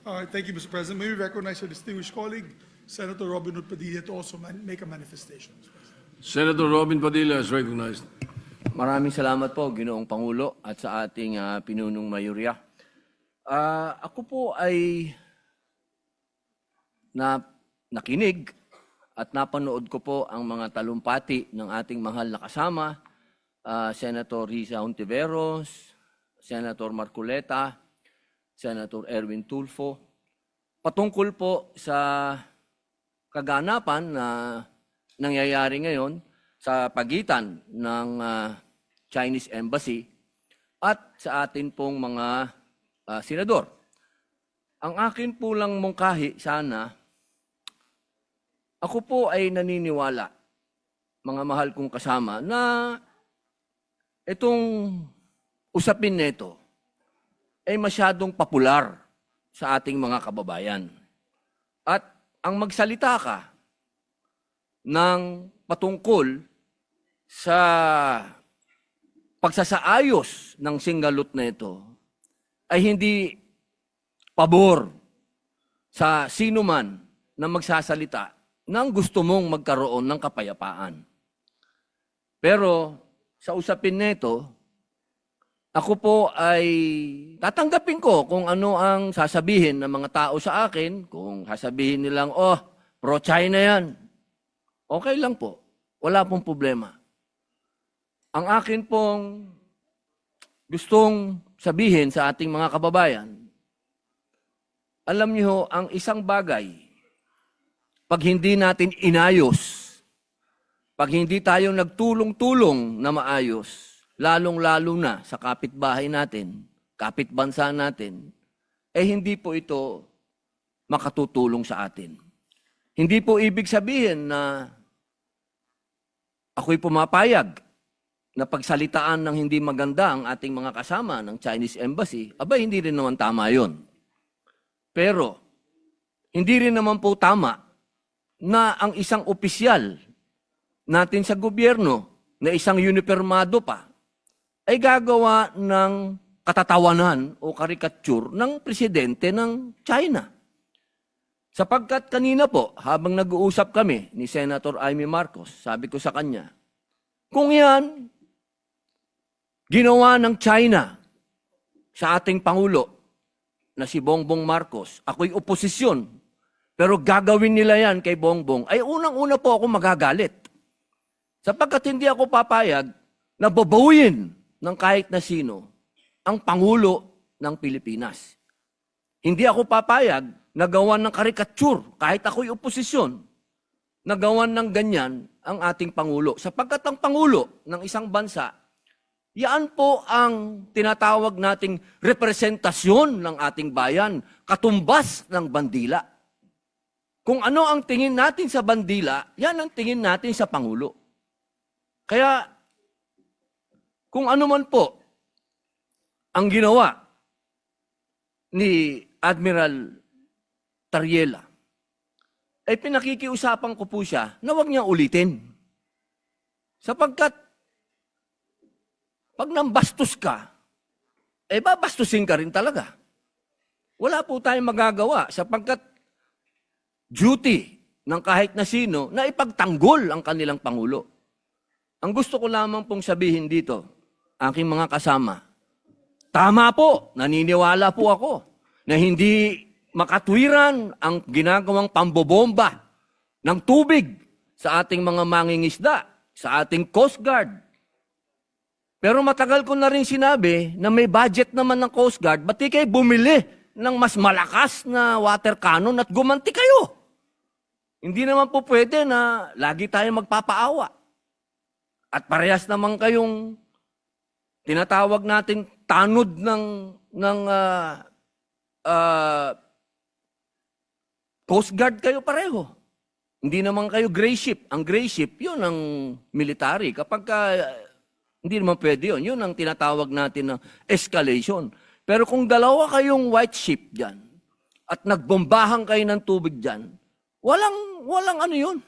Thank you, Mr. President. May we recognize our distinguished colleague, Senator Robin Hood Padilla, to also make a manifestation. Senator Robin Padilla is recognized. Maraming salamat po, Ginoong Pangulo, at sa ating pinunong mayorya. Ako po ay nakinig at napanood ko po ang mga talumpati ng ating mahal na kasama, Senator Risa Hontiveros, Senator Marcoleta, Senator Erwin Tulfo, patungkol po sa kaganapan na nangyayari ngayon sa pagitan ng Chinese Embassy at sa atin pong mga senador. Ang akin po lang mungkahi sana, ako po ay naniniwala, mga mahal kong kasama, na itong usapin nito ay masyadong popular sa ating mga kababayan. At ang magsalita ka ng patungkol sa pagsasaayos ng singgalot na ito ay hindi pabor sa sino man na magsasalita ng gusto mong magkaroon ng kapayapaan. Pero sa usapin nito, ako po ay tatanggapin ko kung ano ang sasabihin ng mga tao sa akin. Kung sasabihin nilang, oh, pro-China yan. Okay lang po. Wala pong problema. Ang akin pong gustong sabihin sa ating mga kababayan, alam niyo, ang isang bagay, pag hindi natin inayos, pag hindi tayo nagtulong-tulong na maayos, lalong-lalo na sa kapitbahay natin, kapitbansa natin, hindi po ito makatutulong sa atin. Hindi po ibig sabihin na ako'y pumapayag na pagsalitaan ng hindi maganda ang ating mga kasama ng Chinese Embassy. Aba, hindi rin naman tama yun. Pero, hindi rin naman po tama na ang isang opisyal natin sa gobyerno na isang unipermado pa ay gagawa ng katatawanan o karikature ng presidente ng China. Sapagkat kanina po, habang nag-uusap kami ni Senator Amy Marcos, sabi ko sa kanya, kung yan, ginawa ng China sa ating Pangulo na si Bongbong Marcos, ako'y oposisyon, pero gagawin nila yan kay Bongbong, ay unang-una po ako magagalit. Sapagkat hindi ako papayag na babawin ng kahit na sino ang Pangulo ng Pilipinas. Hindi ako papayag na gawan ng karikature, kahit ako'y oposisyon, na gawan ng ganyan ang ating Pangulo. Sapagkat ang Pangulo ng isang bansa, yan po ang tinatawag nating representasyon ng ating bayan, katumbas ng bandila. Kung ano ang tingin natin sa bandila, yan ang tingin natin sa Pangulo. Kaya, kung ano man po ang ginawa ni Admiral Tariela, ay pinakikiusapan ko po siya na huwag niyang ulitin. Sapagkat, pag nambastos ka, babastusin ka rin talaga. Wala po tayong magagawa sapagkat duty ng kahit na sino na ipagtanggol ang kanilang Pangulo. Ang gusto ko lamang pong sabihin dito, aking mga kasama, tama po, naniniwala po ako na hindi makatwiran ang ginagawang pambobomba ng tubig sa ating mga mangingisda, sa ating Coast Guard. Pero matagal ko na rin sinabi na may budget naman ng Coast Guard, ba't di kayo bumili ng mas malakas na water cannon at gumanti kayo? Hindi naman po pwede na lagi tayo magpapaawa. At parehas naman kayong tinatawag nating tanod ng Coast Guard kayo pareho. Hindi naman kayo gray ship. Ang gray ship, yun ang military. Kapag hindi naman pwede yun. Yun ang tinatawag natin na escalation. Pero kung dalawa kayong white ship dyan at nagbombahan kayo ng tubig dyan, walang ano yun.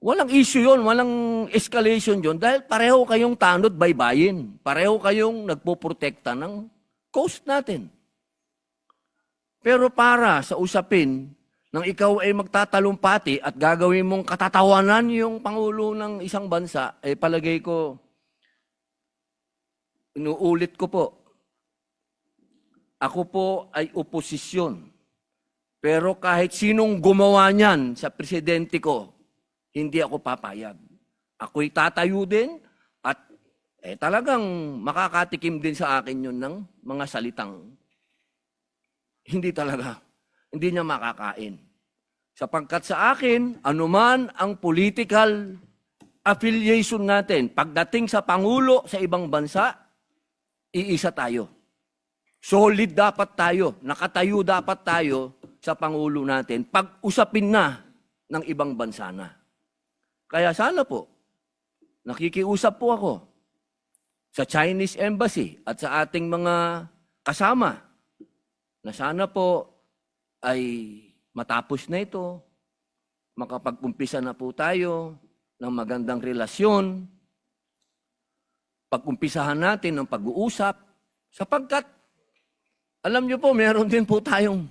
Walang issue yun, walang escalation yun, dahil pareho kayong tanod baybayin. Pareho kayong nagpoprotekta ng coast natin. Pero para sa usapin nang ikaw ay magtatalumpati at gagawin mong katatawanan yung Pangulo ng isang bansa, eh palagay ko, inuulit ko po, ako po ay oposisyon. Pero kahit sinong gumawa niyan sa presidente ko, hindi ako papayag. Ako'y tatayo din at talagang makakatikim din sa akin yun ng mga salitang hindi talaga, hindi niya makakain. Sapagkat sa akin, anuman ang political affiliation natin, pagdating sa Pangulo sa ibang bansa, iisa tayo. Solid dapat tayo, nakatayo dapat tayo sa Pangulo natin, pag-usapin na ng ibang bansa na. Kaya sana po, nakikiusap po ako sa Chinese Embassy at sa ating mga kasama na sana po ay matapos na ito, makapag-umpisa na po tayo ng magandang relasyon, pag-umpisahan natin ng pag-uusap, sapagkat, alam niyo po, meron din po tayong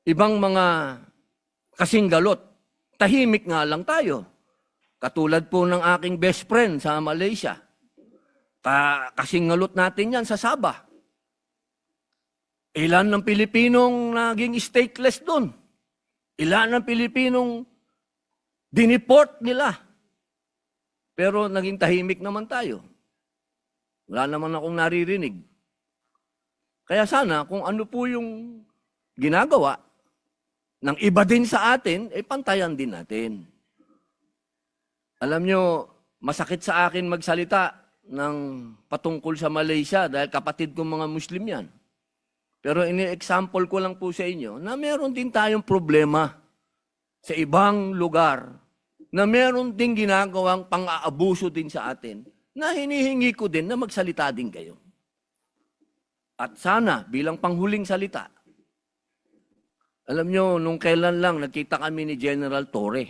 ibang mga kasinggalot. Tahimik nga lang tayo. Katulad po ng aking best friend sa Malaysia. Kasinggalot natin yan sa Sabah. Ilan ng Pilipinong naging stateless doon? Ilan ng Pilipinong dineport nila? Pero naging tahimik naman tayo. Wala naman akong naririnig. Kaya sana kung ano po yung ginagawa ng iba din sa atin, pantayan din natin. Alam nyo, masakit sa akin magsalita ng patungkol sa Malaysia dahil kapatid kong mga Muslim yan. Pero ini-example ko lang po sa inyo na meron din tayong problema sa ibang lugar na meron din ginagawang pang-aabuso din sa atin na hinihingi ko din na magsalita din kayo. At sana, bilang panghuling salita, alam nyo, nung kailan lang nakita kami ni General Torre.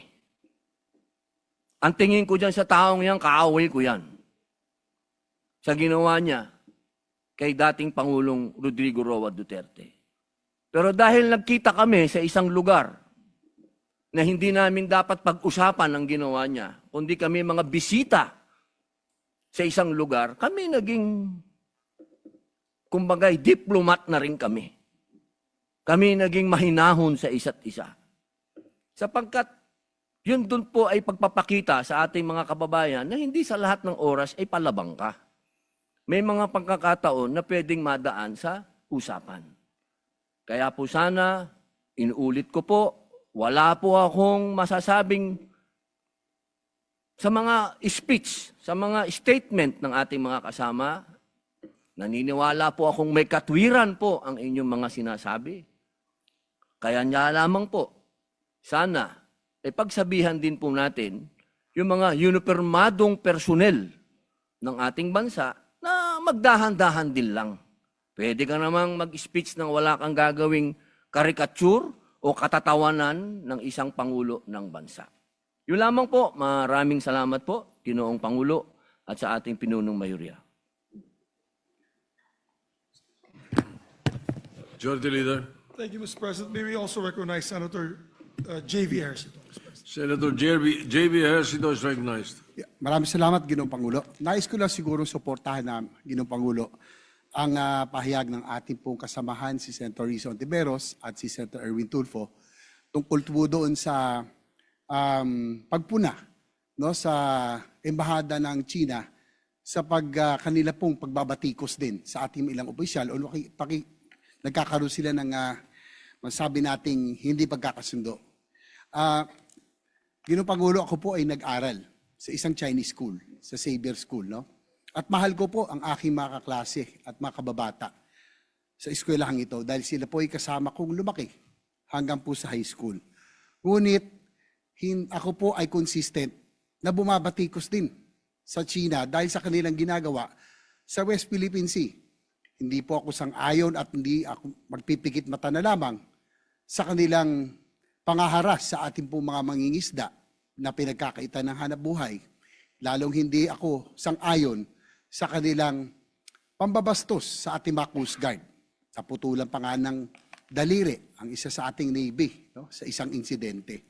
Ang tingin ko dyan sa taong yan, kaaway ko yan. Sa ginawa niya kay dating Pangulong Rodrigo Roa Duterte. Pero dahil nagkita kami sa isang lugar na hindi namin dapat pag-usapan ang ginawa niya, kundi kami mga bisita sa isang lugar, kami naging, kumbagay, diplomat na rin kami. Kami naging mahinahon sa isa't isa. Sapagkat yun dun po ay pagpapakita sa ating mga kababayan na hindi sa lahat ng oras ay palabang ka. May mga pagkakataon na pwedeng madaan sa usapan. Kaya po sana, inuulit ko po, wala po akong masasabing sa mga speech, sa mga statement ng ating mga kasama. Naniniwala po akong may katwiran po ang inyong mga sinasabi. Kaya niya lamang po, sana, pagsabihan din po natin yung mga unipermadong personel ng ating bansa na magdahan-dahan din lang. Pwede ka namang mag-speech nang wala kang gagawing karikature o katatawanan ng isang Pangulo ng bansa. Yun lamang po, maraming salamat po, Ginoong Pangulo at sa ating pinunong mayorya. Majority Leader. Thank you, Mr. President. May we also recognize Senator J.V. Harris. Senator J.B. Ejercito is recognized. Yeah, maraming salamat, Ginoong Pangulo. Nais ko lang siguro suportahan na, Ginoong Pangulo, ang pahayag ng ating pong kasamahan, si Senator Risa Ontiveros at si Senator Erwin Tulfo, tungkol po doon sa pagpuna no, sa Embahada ng China sa kanila pong pagbabatikos din sa ating ilang opisyal o nagkakaroon sila ng masabi nating hindi pagkakasundo. Ginoong Pangulo, ako po ay nag-aral sa isang Chinese school, sa Xavier School. No? At mahal ko po ang aking mga kaklase at mga kababata sa eskwelahang ito dahil sila po ay kasama kong lumaki hanggang po sa high school. Ngunit ako po ay consistent na bumabatikos din sa China dahil sa kanilang ginagawa sa West Philippine Sea. Hindi po ako sang-ayon at hindi ako magpipikit mata na lamang sa kanilang pangaharas sa ating pong mga mangingisda na pinagkakaitan ng hanap buhay. Lalong hindi ako sang-ayon sa kanilang pambabastos sa ating mga Coast Guard. Sa putulan pa nga ng daliri ang isa sa ating Navy, no, sa isang insidente.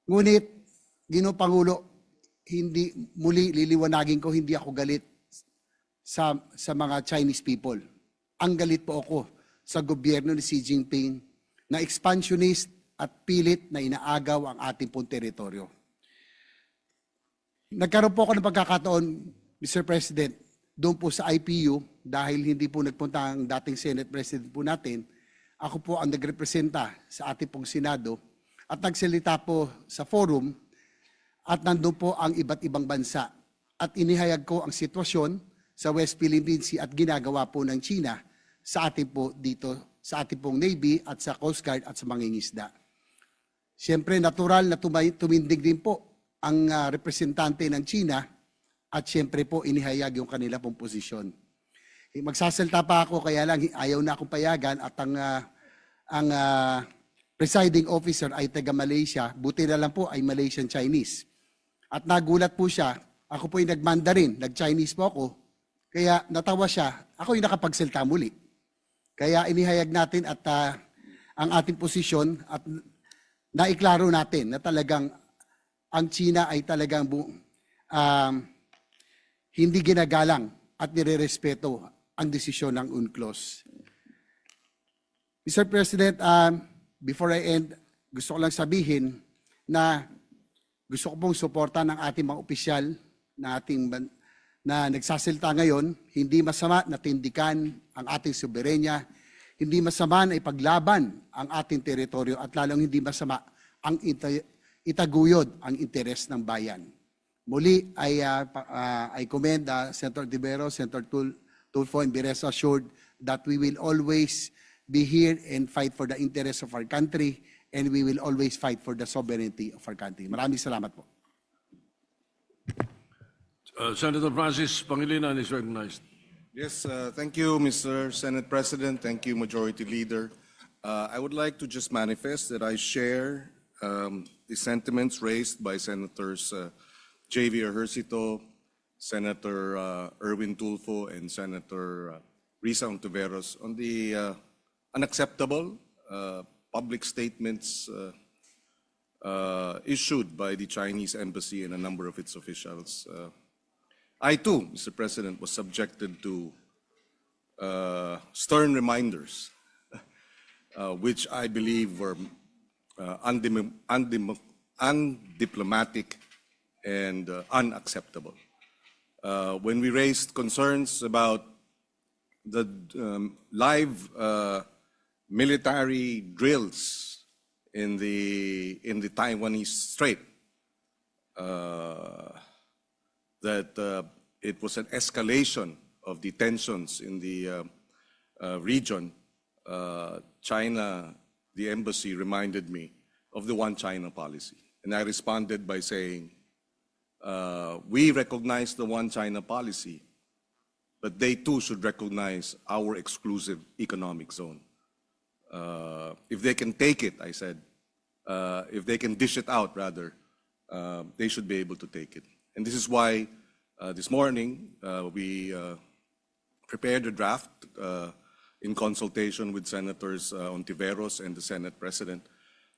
Ngunit, Ginoong Pangulo, hindi, muli liliwanagin ko, hindi ako galit sa mga Chinese people. Ang galit po ako sa gobyerno ni Xi Jinping na expansionist at pilit na inaagaw ang ating pong teritoryo. Nagkaroon po ako ng pagkakataon, Mr. President, doon po sa IPU, dahil hindi po nagpunta ang dating Senate President po natin, ako po ang nagrepresenta sa ating pong Senado at nagsalita po sa forum at nandun po ang iba't ibang bansa. At inihayag ko ang sitwasyon sa West Philippine Sea at ginagawa po ng China sa ating po dito, sa ating pong Navy at sa Coast Guard at sa mangingisda. Siyempre, natural na tumindig din po ang representante ng China at siyempre po inihayag yung kanila pong posisyon. Magsasalta pa ako kaya lang ayaw na akong payagan at ang presiding officer ay taga Malaysia, buti na lang po ay Malaysian Chinese. At nagulat po siya, ako po yung nag-Mandarin, nag-Chinese po ako, kaya natawa siya, ako yung nakapagsalta muli. Kaya inihayag natin at ang ating posisyon at naiklaro natin na talagang ang China ay talagang hindi ginagalang at nirerespeto ang desisyon ng UNCLOS. Mr. President, before I end, gusto ko lang sabihin na gusto ko pong suporta ng ating mga opisyal na nagsasalita ngayon, hindi masama na tindikan ang ating soberenya, hindi masama na ipaglaban ang ating teritoryo at lalong hindi masama ang itaguyod ang interes ng bayan. Muli, I commend Senator Tibero, Senator Tulfo, and be rest assured that we will always be here and fight for the interests of our country and we will always fight for the sovereignty of our country. Maraming salamat po. Senator Francis Pangilinan is recognized. Yes, thank you, Mr. Senate President. Thank you, Majority Leader. I would like to just manifest that I share the sentiments raised by Senators J.V. Ejercito, Senator Erwin Tulfo, and Senator Risa Ontiveros on the unacceptable public statements issued by the Chinese Embassy and a number of its officials. I too, Mr. President, was subjected to stern reminders, which I believe were undiplomatic and unacceptable. When we raised concerns about the live military drills in the Taiwanese Strait, that it was an escalation of the tensions in the region, China, the embassy reminded me of the One China policy. And I responded by saying, we recognize the One China policy, but they too should recognize our exclusive economic zone. If they can take it, I said, if they can dish it out, rather, they should be able to take it. And this is why this morning we prepared a draft in consultation with Senators Ontiveros and the Senate President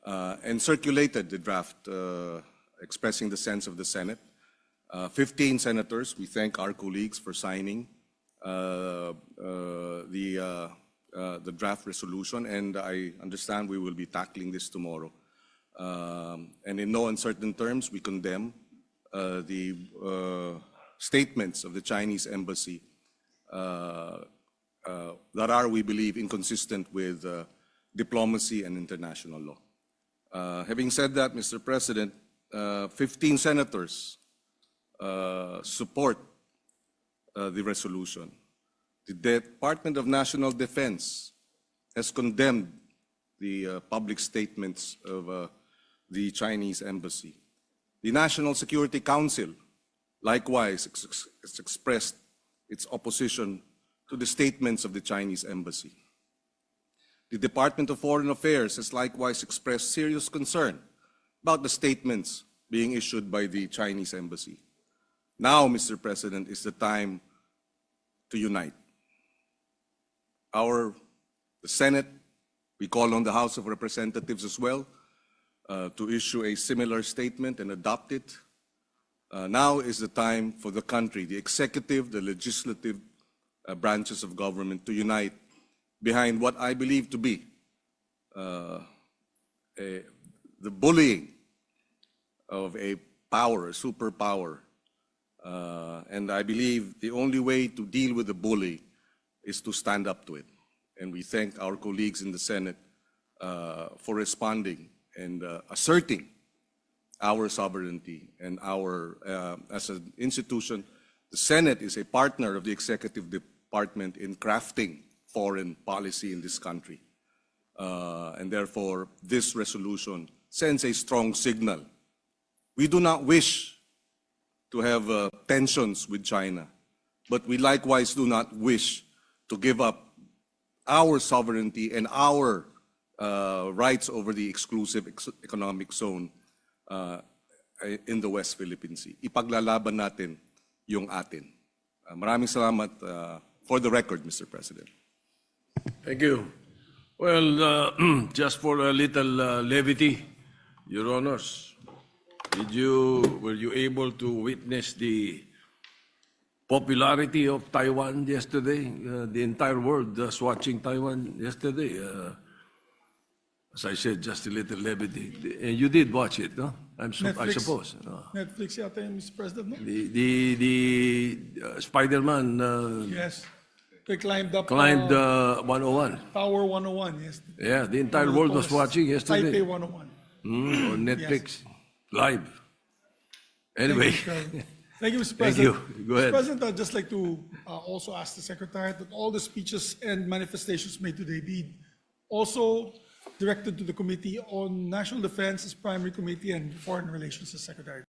and circulated the draft expressing the sense of the Senate. 15 senators, we thank our colleagues for signing the draft resolution, and I understand we will be tackling this tomorrow. And in no uncertain terms, we condemn the statements of the Chinese embassy that are, we believe, inconsistent with diplomacy and international law. Having said that, Mr. President, 15 senators support the resolution. The Department of National Defense has condemned the public statements of the Chinese embassy. The National Security Council likewise has expressed its opposition to the statements of the Chinese embassy. The Department of Foreign Affairs has likewise expressed serious concern about the statements being issued by the Chinese embassy. Now, Mr. President, is the time to unite. The Senate We call on the House of Representatives as well to issue a similar statement and adopt it. Now is the time for the country, the executive, the legislative branches of government to unite behind what I believe to be the bullying of a power, a superpower. And I believe the only way to deal with the bully is to stand up to it. And we thank our colleagues in the Senate for responding and asserting our sovereignty and our, as an institution, the Senate is a partner of the Executive Department in crafting foreign policy in this country. And therefore, this resolution sends a strong signal. We do not wish to have tensions with China, but we likewise do not wish to give up our sovereignty and our rights over the exclusive economic zone in the West Philippine Sea. Ipaglalaban natin yung atin. Maraming salamat for the record, Mr. President. Thank you. Well, just for a little levity, Your Honors, were you able to witness the popularity of Taiwan yesterday? The entire world was watching Taiwan yesterday. As I said, just a little levity. And you did watch it, no? I suppose. Netflix yata yun, Mr. President, no? The Spider-Man Yes. They climbed up climbed 101. Tower 101, yes. Yeah, the entire One of the world was tallest. watching yesterday. Taipei 101. On Netflix, live. Anyway, Thank you, Mr. Thank you. President. Go ahead. Mr. President, I'd just like to also ask the Secretariat that all the speeches and manifestations made today be also directed to the Committee on National Defense as Primary Committee and Foreign Relations as Secretary.